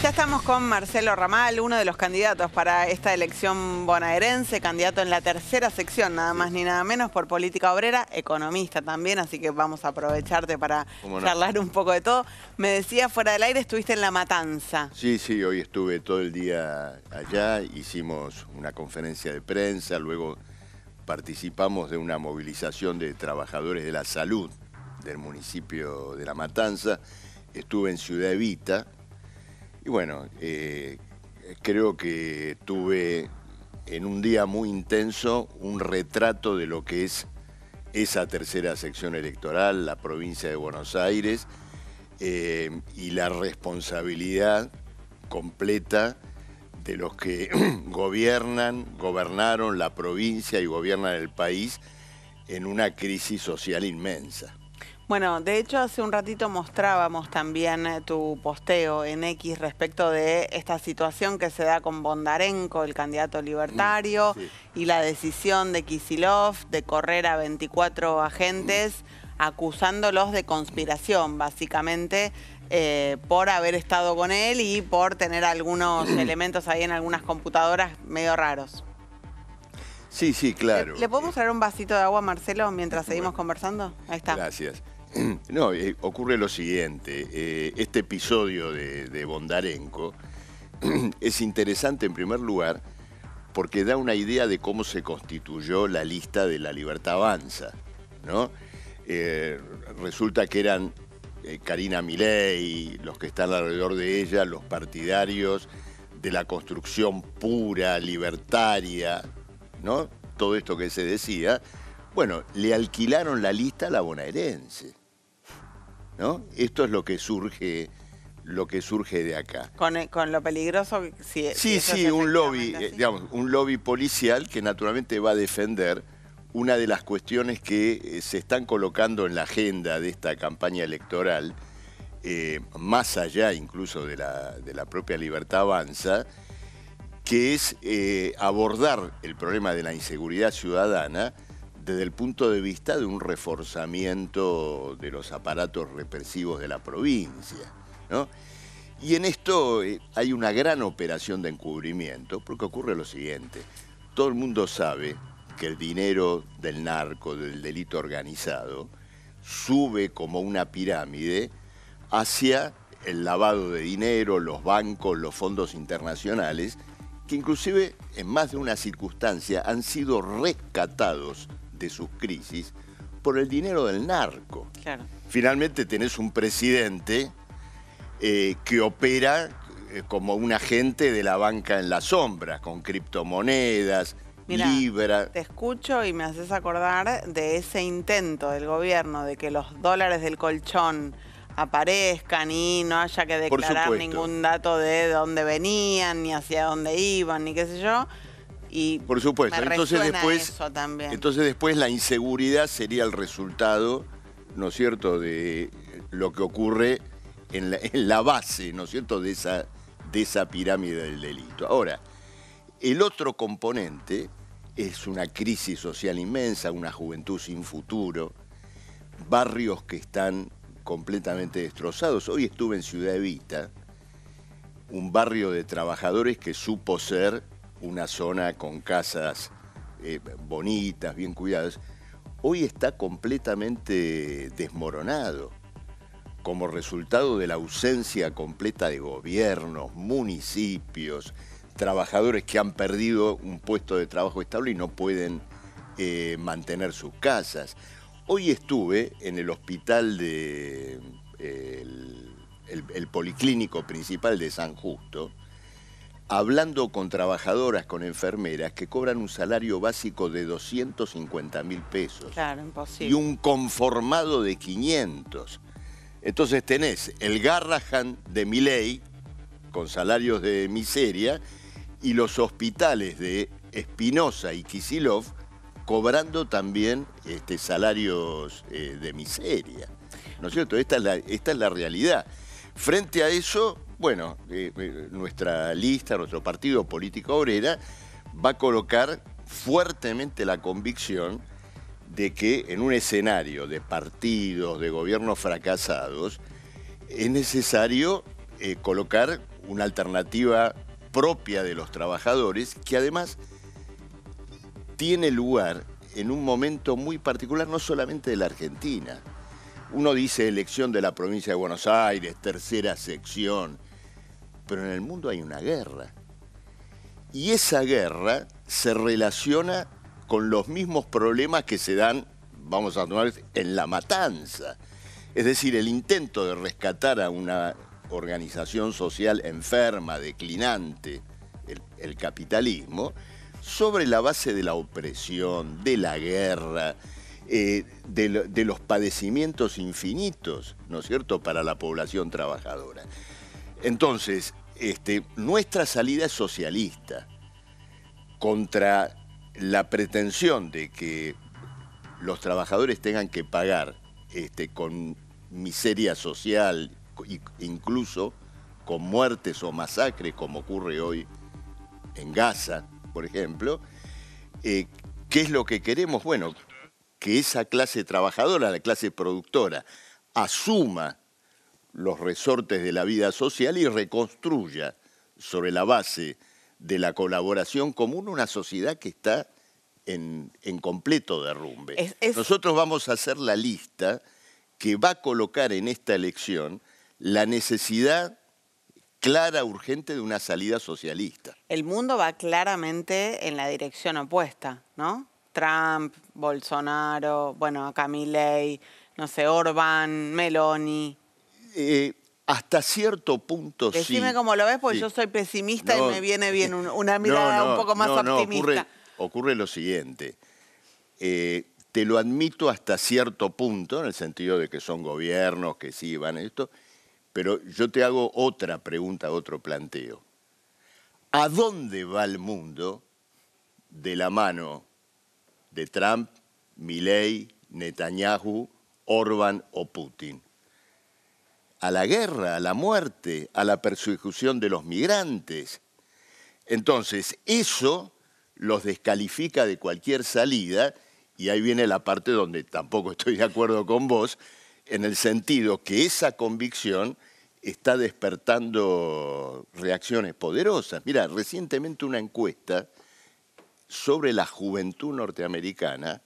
Ya estamos con Marcelo Ramal, uno de los candidatos para esta elección bonaerense, candidato en la tercera sección, nada más ni nada menos, por Política Obrera, economista también, así que vamos a aprovecharte para charlar un poco de todo. Me decía, fuera del aire, estuviste en La Matanza. Sí, hoy estuve todo el día allá, hicimos una conferencia de prensa, luego participamos de una movilización de trabajadores de la salud del municipio de La Matanza, estuve en Ciudad Evita. Y bueno, creo que tuve en un día muy intenso un retrato de lo que es esa tercera sección electoral, la provincia de Buenos Aires, y la responsabilidad completa de los que gobernaron la provincia y gobiernan el país en una crisis social inmensa. Bueno, de hecho hace un ratito mostrábamos también tu posteo en X respecto de esta situación que se da con Bondarenko, el candidato libertario, y la decisión de Kicillof de correr a 24 agentes acusándolos de conspiración, básicamente, por haber estado con él y por tener algunos elementos ahí en algunas computadoras medio raros. Sí, claro. ¿Le podemos traer un vasito de agua, Marcelo, mientras seguimos conversando? Ahí está. Gracias. No, ocurre lo siguiente, este episodio de Bondarenko es interesante en primer lugar porque da una idea de cómo se constituyó la lista de La Libertad Avanza, ¿no? Resulta que eran Karina Milei, los que están alrededor de ella, los partidarios de la construcción pura, libertaria, ¿no? Todo esto que se decía, bueno, le alquilaron la lista a la bonaerense, ¿no? Esto es lo que surge de acá. Con lo peligroso que sí, un lobby, digamos, un lobby policial que naturalmente va a defender una de las cuestiones que se están colocando en la agenda de esta campaña electoral, más allá incluso de la propia Libertad Avanza, que es abordar el problema de la inseguridad ciudadana desde el punto de vista de un reforzamiento de los aparatos represivos de la provincia, ¿no? Y en esto hay una gran operación de encubrimiento, porque ocurre lo siguiente. Todo el mundo sabe que el dinero del narco, del delito organizado, sube como una pirámide hacia el lavado de dinero, los bancos, los fondos internacionales, que inclusive en más de una circunstancia han sido rescatados de sus crisis por el dinero del narco. Claro. Finalmente tenés un presidente que opera como un agente de la banca en las sombras, con criptomonedas, Libra. Te escucho y me haces acordar de ese intento del gobierno de que los dólares del colchón aparezcan y no haya que declarar ningún dato de dónde venían, ni hacia dónde iban, ni qué sé yo. Y por supuesto, entonces después la inseguridad sería el resultado, ¿no es cierto?, de lo que ocurre en la base, ¿no es cierto?, de esa pirámide del delito. Ahora, el otro componente es una crisis social inmensa, una juventud sin futuro, barrios que están completamente destrozados. Hoy estuve en Ciudad Evita, un barrio de trabajadores que supo ser una zona con casas bonitas, bien cuidadas. Hoy está completamente desmoronado como resultado de la ausencia completa de gobiernos, municipios, trabajadores que han perdido un puesto de trabajo estable y no pueden mantener sus casas. Hoy estuve en el hospital el policlínico principal de San Justo, hablando con trabajadoras, con enfermeras que cobran un salario básico de 250.000 pesos. Claro, imposible. Y un conformado de 500. Entonces tenés el Garrahan de Milei, con salarios de miseria, y los hospitales de Espinosa y Kicillof cobrando también salarios de miseria, ¿no es cierto? Esta es la realidad. Frente a eso, bueno, nuestra lista, nuestro partido Política Obrera, va a colocar fuertemente la convicción de que en un escenario de partidos, de gobiernos fracasados, es necesario colocar una alternativa propia de los trabajadores, que además tiene lugar en un momento muy particular, no solamente de la Argentina. Uno dice elección de la provincia de Buenos Aires, tercera sección, pero en el mundo hay una guerra. Y esa guerra se relaciona con los mismos problemas que se dan, vamos a tomar, en la matanza. Es decir, el intento de rescatar a una organización social enferma, declinante, el capitalismo, sobre la base de la opresión, de la guerra, de los padecimientos infinitos, ¿no es cierto?, para la población trabajadora. Entonces, nuestra salida es socialista contra la pretensión de que los trabajadores tengan que pagar con miseria social, incluso con muertes o masacres, como ocurre hoy en Gaza, por ejemplo. ¿Qué es lo que queremos? Bueno, que esa clase trabajadora, la clase productora, asuma los resortes de la vida social y reconstruya sobre la base de la colaboración común una sociedad que está en completo derrumbe. Nosotros vamos a hacer la lista que va a colocar en esta elección la necesidad clara, urgente de una salida socialista. El mundo va claramente en la dirección opuesta, ¿no? Trump, Bolsonaro, bueno, acá Milei, no sé, Orbán, Meloni. Hasta cierto punto sí. Decime cómo lo ves, porque yo soy pesimista y me viene bien una mirada un poco más optimista. Ocurre lo siguiente. Te lo admito hasta cierto punto, en el sentido de que son gobiernos que sí van a esto, pero yo te hago otra pregunta, otro planteo. ¿A dónde va el mundo de la mano de Trump, Milei, Netanyahu, Orbán o Putin? A la guerra, a la muerte, a la persecución de los migrantes. Entonces, eso los descalifica de cualquier salida, y ahí viene la parte donde tampoco estoy de acuerdo con vos, en el sentido que esa convicción está despertando reacciones poderosas. Mira, recientemente una encuesta sobre la juventud norteamericana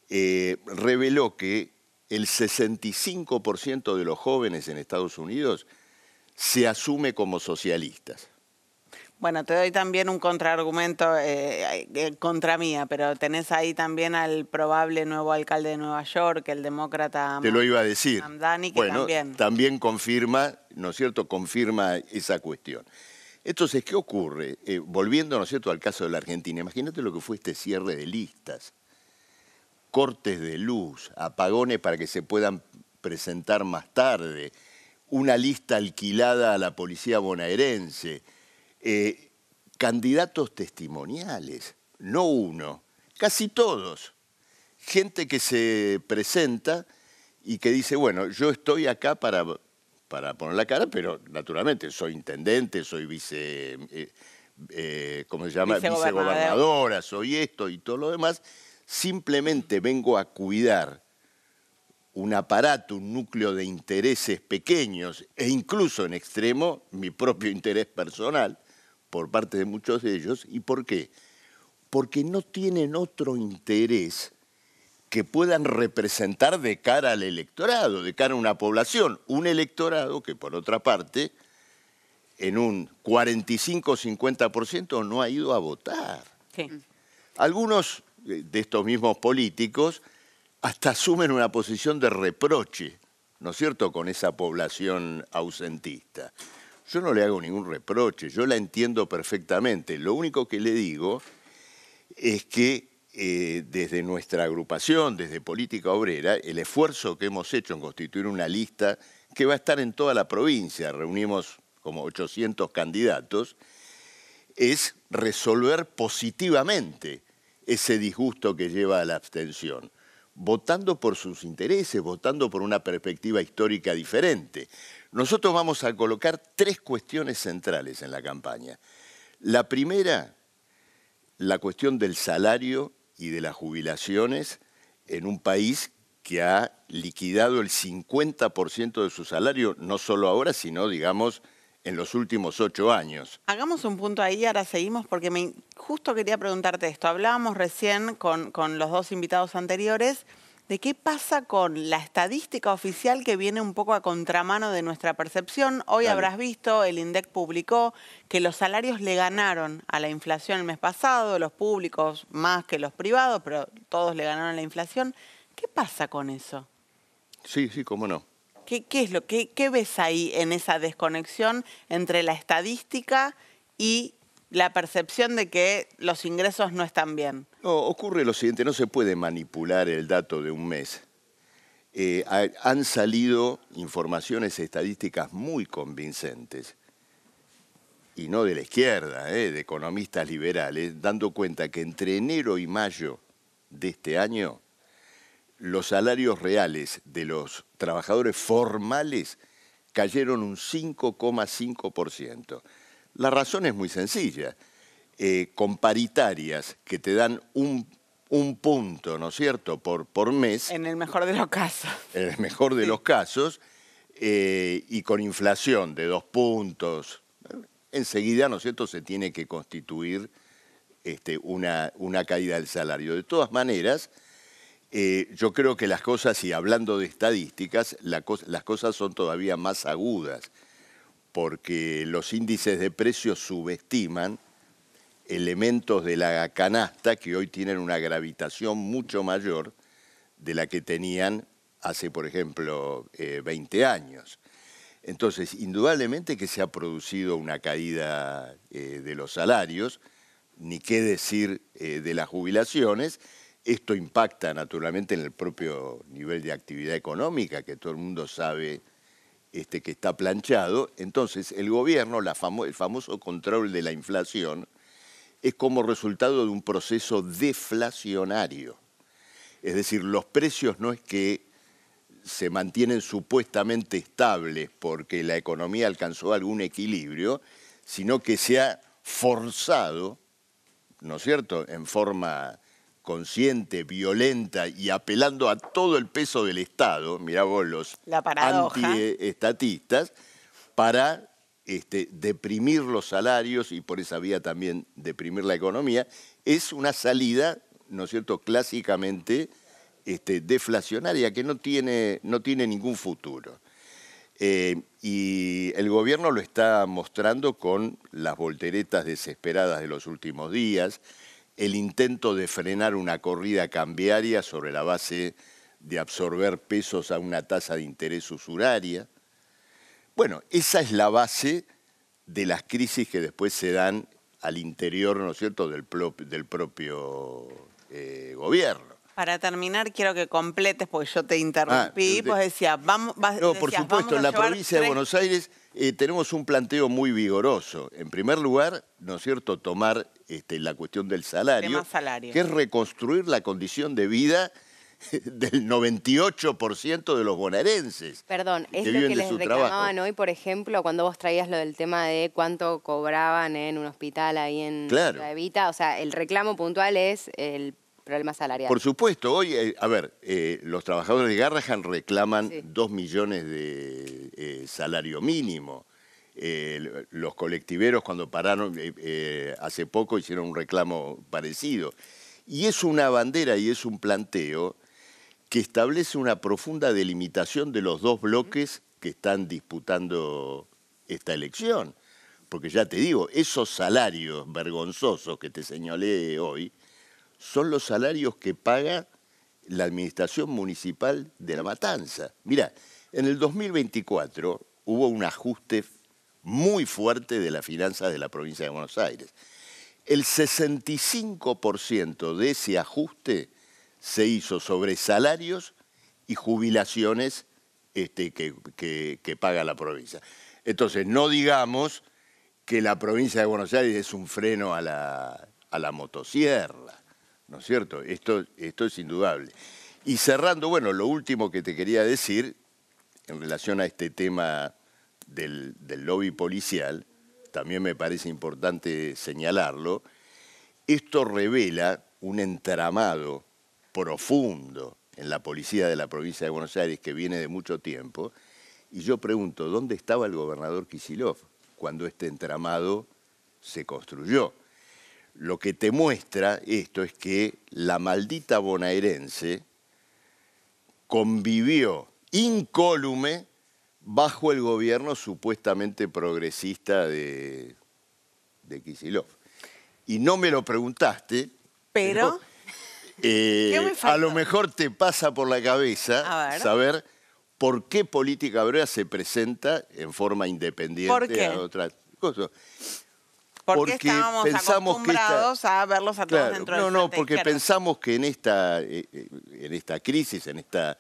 reveló que el 65% de los jóvenes en Estados Unidos se asume como socialistas. Bueno, te doy también un contraargumento contra mía, pero tenés ahí también al probable nuevo alcalde de Nueva York, el demócrata. Te lo iba a decir. Mamdani, que bueno, también confirma, ¿no es cierto?, confirma esa cuestión. Entonces, ¿qué ocurre? Volviendo, ¿no es cierto?, al caso de la Argentina, imagínate lo que fue este cierre de listas, cortes de luz, apagones para que se puedan presentar más tarde, una lista alquilada a la policía bonaerense, candidatos testimoniales, no uno, casi todos. Gente que se presenta y que dice, bueno, yo estoy acá para poner la cara, pero naturalmente soy intendente, soy vicegobernadora, soy esto y todo lo demás. Simplemente vengo a cuidar un aparato, un núcleo de intereses pequeños e incluso en extremo mi propio interés personal por parte de muchos de ellos. ¿Y por qué? Porque no tienen otro interés que puedan representar de cara al electorado, de cara a una población. Un electorado que, por otra parte, en un 45-50% no ha ido a votar. Sí. Algunos de estos mismos políticos hasta asumen una posición de reproche, ¿no es cierto?, con esa población ausentista. Yo no le hago ningún reproche, yo la entiendo perfectamente. Lo único que le digo es que desde nuestra agrupación, desde Política Obrera, el esfuerzo que hemos hecho en constituir una lista que va a estar en toda la provincia, reunimos como 800 candidatos, es resolver positivamente ese disgusto que lleva a la abstención, votando por sus intereses, votando por una perspectiva histórica diferente. Nosotros vamos a colocar 3 cuestiones centrales en la campaña. La primera, la cuestión del salario y de las jubilaciones en un país que ha liquidado el 50% de su salario, no solo ahora, sino, digamos, en los últimos 8 años. Hagamos un punto ahí, ahora seguimos, porque justo quería preguntarte esto. Hablábamos recién con los dos invitados anteriores de qué pasa con la estadística oficial que viene un poco a contramano de nuestra percepción. Hoy habrás visto, el INDEC publicó que los salarios le ganaron a la inflación el mes pasado, los públicos más que los privados, pero todos le ganaron a la inflación. ¿Qué pasa con eso? Sí, cómo no. ¿Qué ves ahí en esa desconexión entre la estadística y la percepción de que los ingresos no están bien? No, ocurre lo siguiente, no se puede manipular el dato de un mes. Han salido informaciones estadísticas muy convincentes, y no de la izquierda, de economistas liberales, dando cuenta que entre enero y mayo de este año, los salarios reales de los trabajadores formales cayeron un 5,5%. La razón es muy sencilla. Con paritarias que te dan un punto, ¿no es cierto?, por mes. En el mejor de los casos. En el mejor de los casos, y con inflación de 2 puntos, enseguida, ¿no es cierto?, se tiene que constituir una caída del salario. De todas maneras, yo creo que las cosas, y hablando de estadísticas, las cosas son todavía más agudas, porque los índices de precios subestiman elementos de la canasta que hoy tienen una gravitación mucho mayor de la que tenían hace, por ejemplo, 20 años. Entonces, indudablemente que se ha producido una caída de los salarios, ni qué decir de las jubilaciones. Esto impacta naturalmente en el propio nivel de actividad económica, que todo el mundo sabe que está planchado. Entonces, el gobierno, el famoso control de la inflación, es como resultado de un proceso deflacionario. Es decir, los precios no es que se mantienen supuestamente estables porque la economía alcanzó algún equilibrio, sino que se ha forzado, ¿no es cierto?, en forma consciente, violenta y apelando a todo el peso del Estado, mirá vos los antiestatistas, para deprimir los salarios y por esa vía también deprimir la economía. Es una salida, ¿no es cierto?, clásicamente deflacionaria, que no tiene ningún futuro. Y el gobierno lo está mostrando con las volteretas desesperadas de los últimos días, el intento de frenar una corrida cambiaria sobre la base de absorber pesos a una tasa de interés usuraria. Bueno, esa es la base de las crisis que después se dan al interior, ¿no es cierto?, del propio gobierno. Para terminar, quiero que completes, porque yo te interrumpí, pues decías, No, por supuesto, en la provincia de Buenos Aires tenemos un planteo muy vigoroso. En primer lugar, ¿no es cierto?, tomar la cuestión del salario, que es reconstruir la condición de vida del 98% de los bonaerenses. Perdón, es lo que les reclamaban hoy, por ejemplo, cuando vos traías lo del tema de cuánto cobraban en un hospital ahí en Ciudad Evita. O sea, el reclamo puntual es el problema salarial. Por supuesto, hoy, los trabajadores de Garrahan reclaman 2 millones de salario mínimo. Los colectiveros, cuando pararon hace poco, hicieron un reclamo parecido. Y es una bandera y es un planteo que establece una profunda delimitación de los dos bloques que están disputando esta elección. Porque ya te digo, esos salarios vergonzosos que te señalé hoy son los salarios que paga la administración municipal de La Matanza. Mirá, en el 2024 hubo un ajuste muy fuerte de las finanzas de la provincia de Buenos Aires. El 65% de ese ajuste se hizo sobre salarios y jubilaciones que paga la provincia. Entonces, no digamos que la provincia de Buenos Aires es un freno a la motosierra, ¿no es cierto? Esto es indudable. Y cerrando, bueno, lo último que te quería decir, en relación a este tema del lobby policial, también me parece importante señalarlo, esto revela un entramado profundo en la policía de la provincia de Buenos Aires, que viene de mucho tiempo, y yo pregunto, ¿dónde estaba el gobernador Kicillof cuando este entramado se construyó? Lo que te muestra esto es que la maldita bonaerense convivió incólume bajo el gobierno supuestamente progresista de Kicillof. Y no me lo preguntaste, pero a lo mejor te pasa por la cabeza saber por qué Política Obrera se presenta en forma independiente a otras cosas. Porque estábamos acostumbrados a verlos a todos dentro del frente porque izquierda. Pensamos que en esta crisis, en esta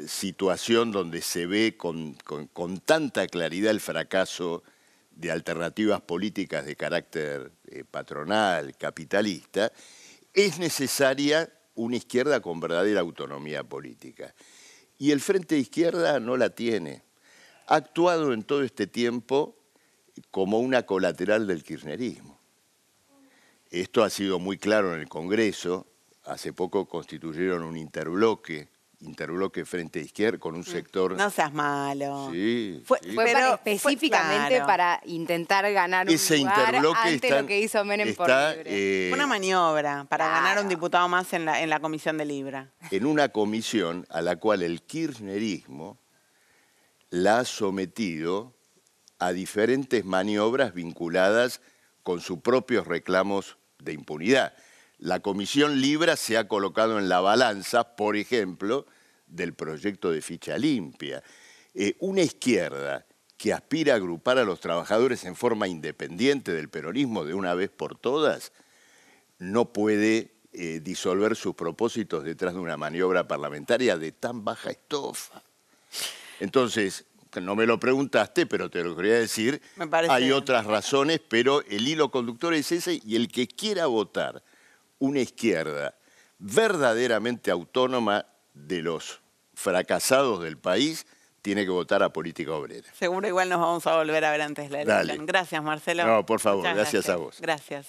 situación donde se ve con tanta claridad el fracaso de alternativas políticas de carácter patronal, capitalista, es necesaria una izquierda con verdadera autonomía política. Y el Frente de Izquierda no la tiene. Ha actuado en todo este tiempo como una colateral del kirchnerismo. Esto ha sido muy claro en el Congreso. Hace poco constituyeron un interbloque Frente de Izquierda con un sector... No seas malo. Sí. Fue específicamente para intentar ganar un lugar ante lo que hizo Menem por Libre. Una maniobra para ganar un diputado más en la comisión de Libra. En una comisión a la cual el kirchnerismo la ha sometido a diferentes maniobras vinculadas con sus propios reclamos de impunidad. La Comisión Libra se ha colocado en la balanza, por ejemplo, del proyecto de ficha limpia. Una izquierda que aspira a agrupar a los trabajadores en forma independiente del peronismo de una vez por todas, no puede disolver sus propósitos detrás de una maniobra parlamentaria de tan baja estofa. Entonces, no me lo preguntaste, pero te lo quería decir, hay otras razones, pero el hilo conductor es ese, y el que quiera votar una izquierda verdaderamente autónoma de los fracasados del país, tiene que votar a Política Obrera. Seguro igual nos vamos a volver a ver antes de la elección. Gracias, Marcelo. No, por favor, gracias a vos. Gracias.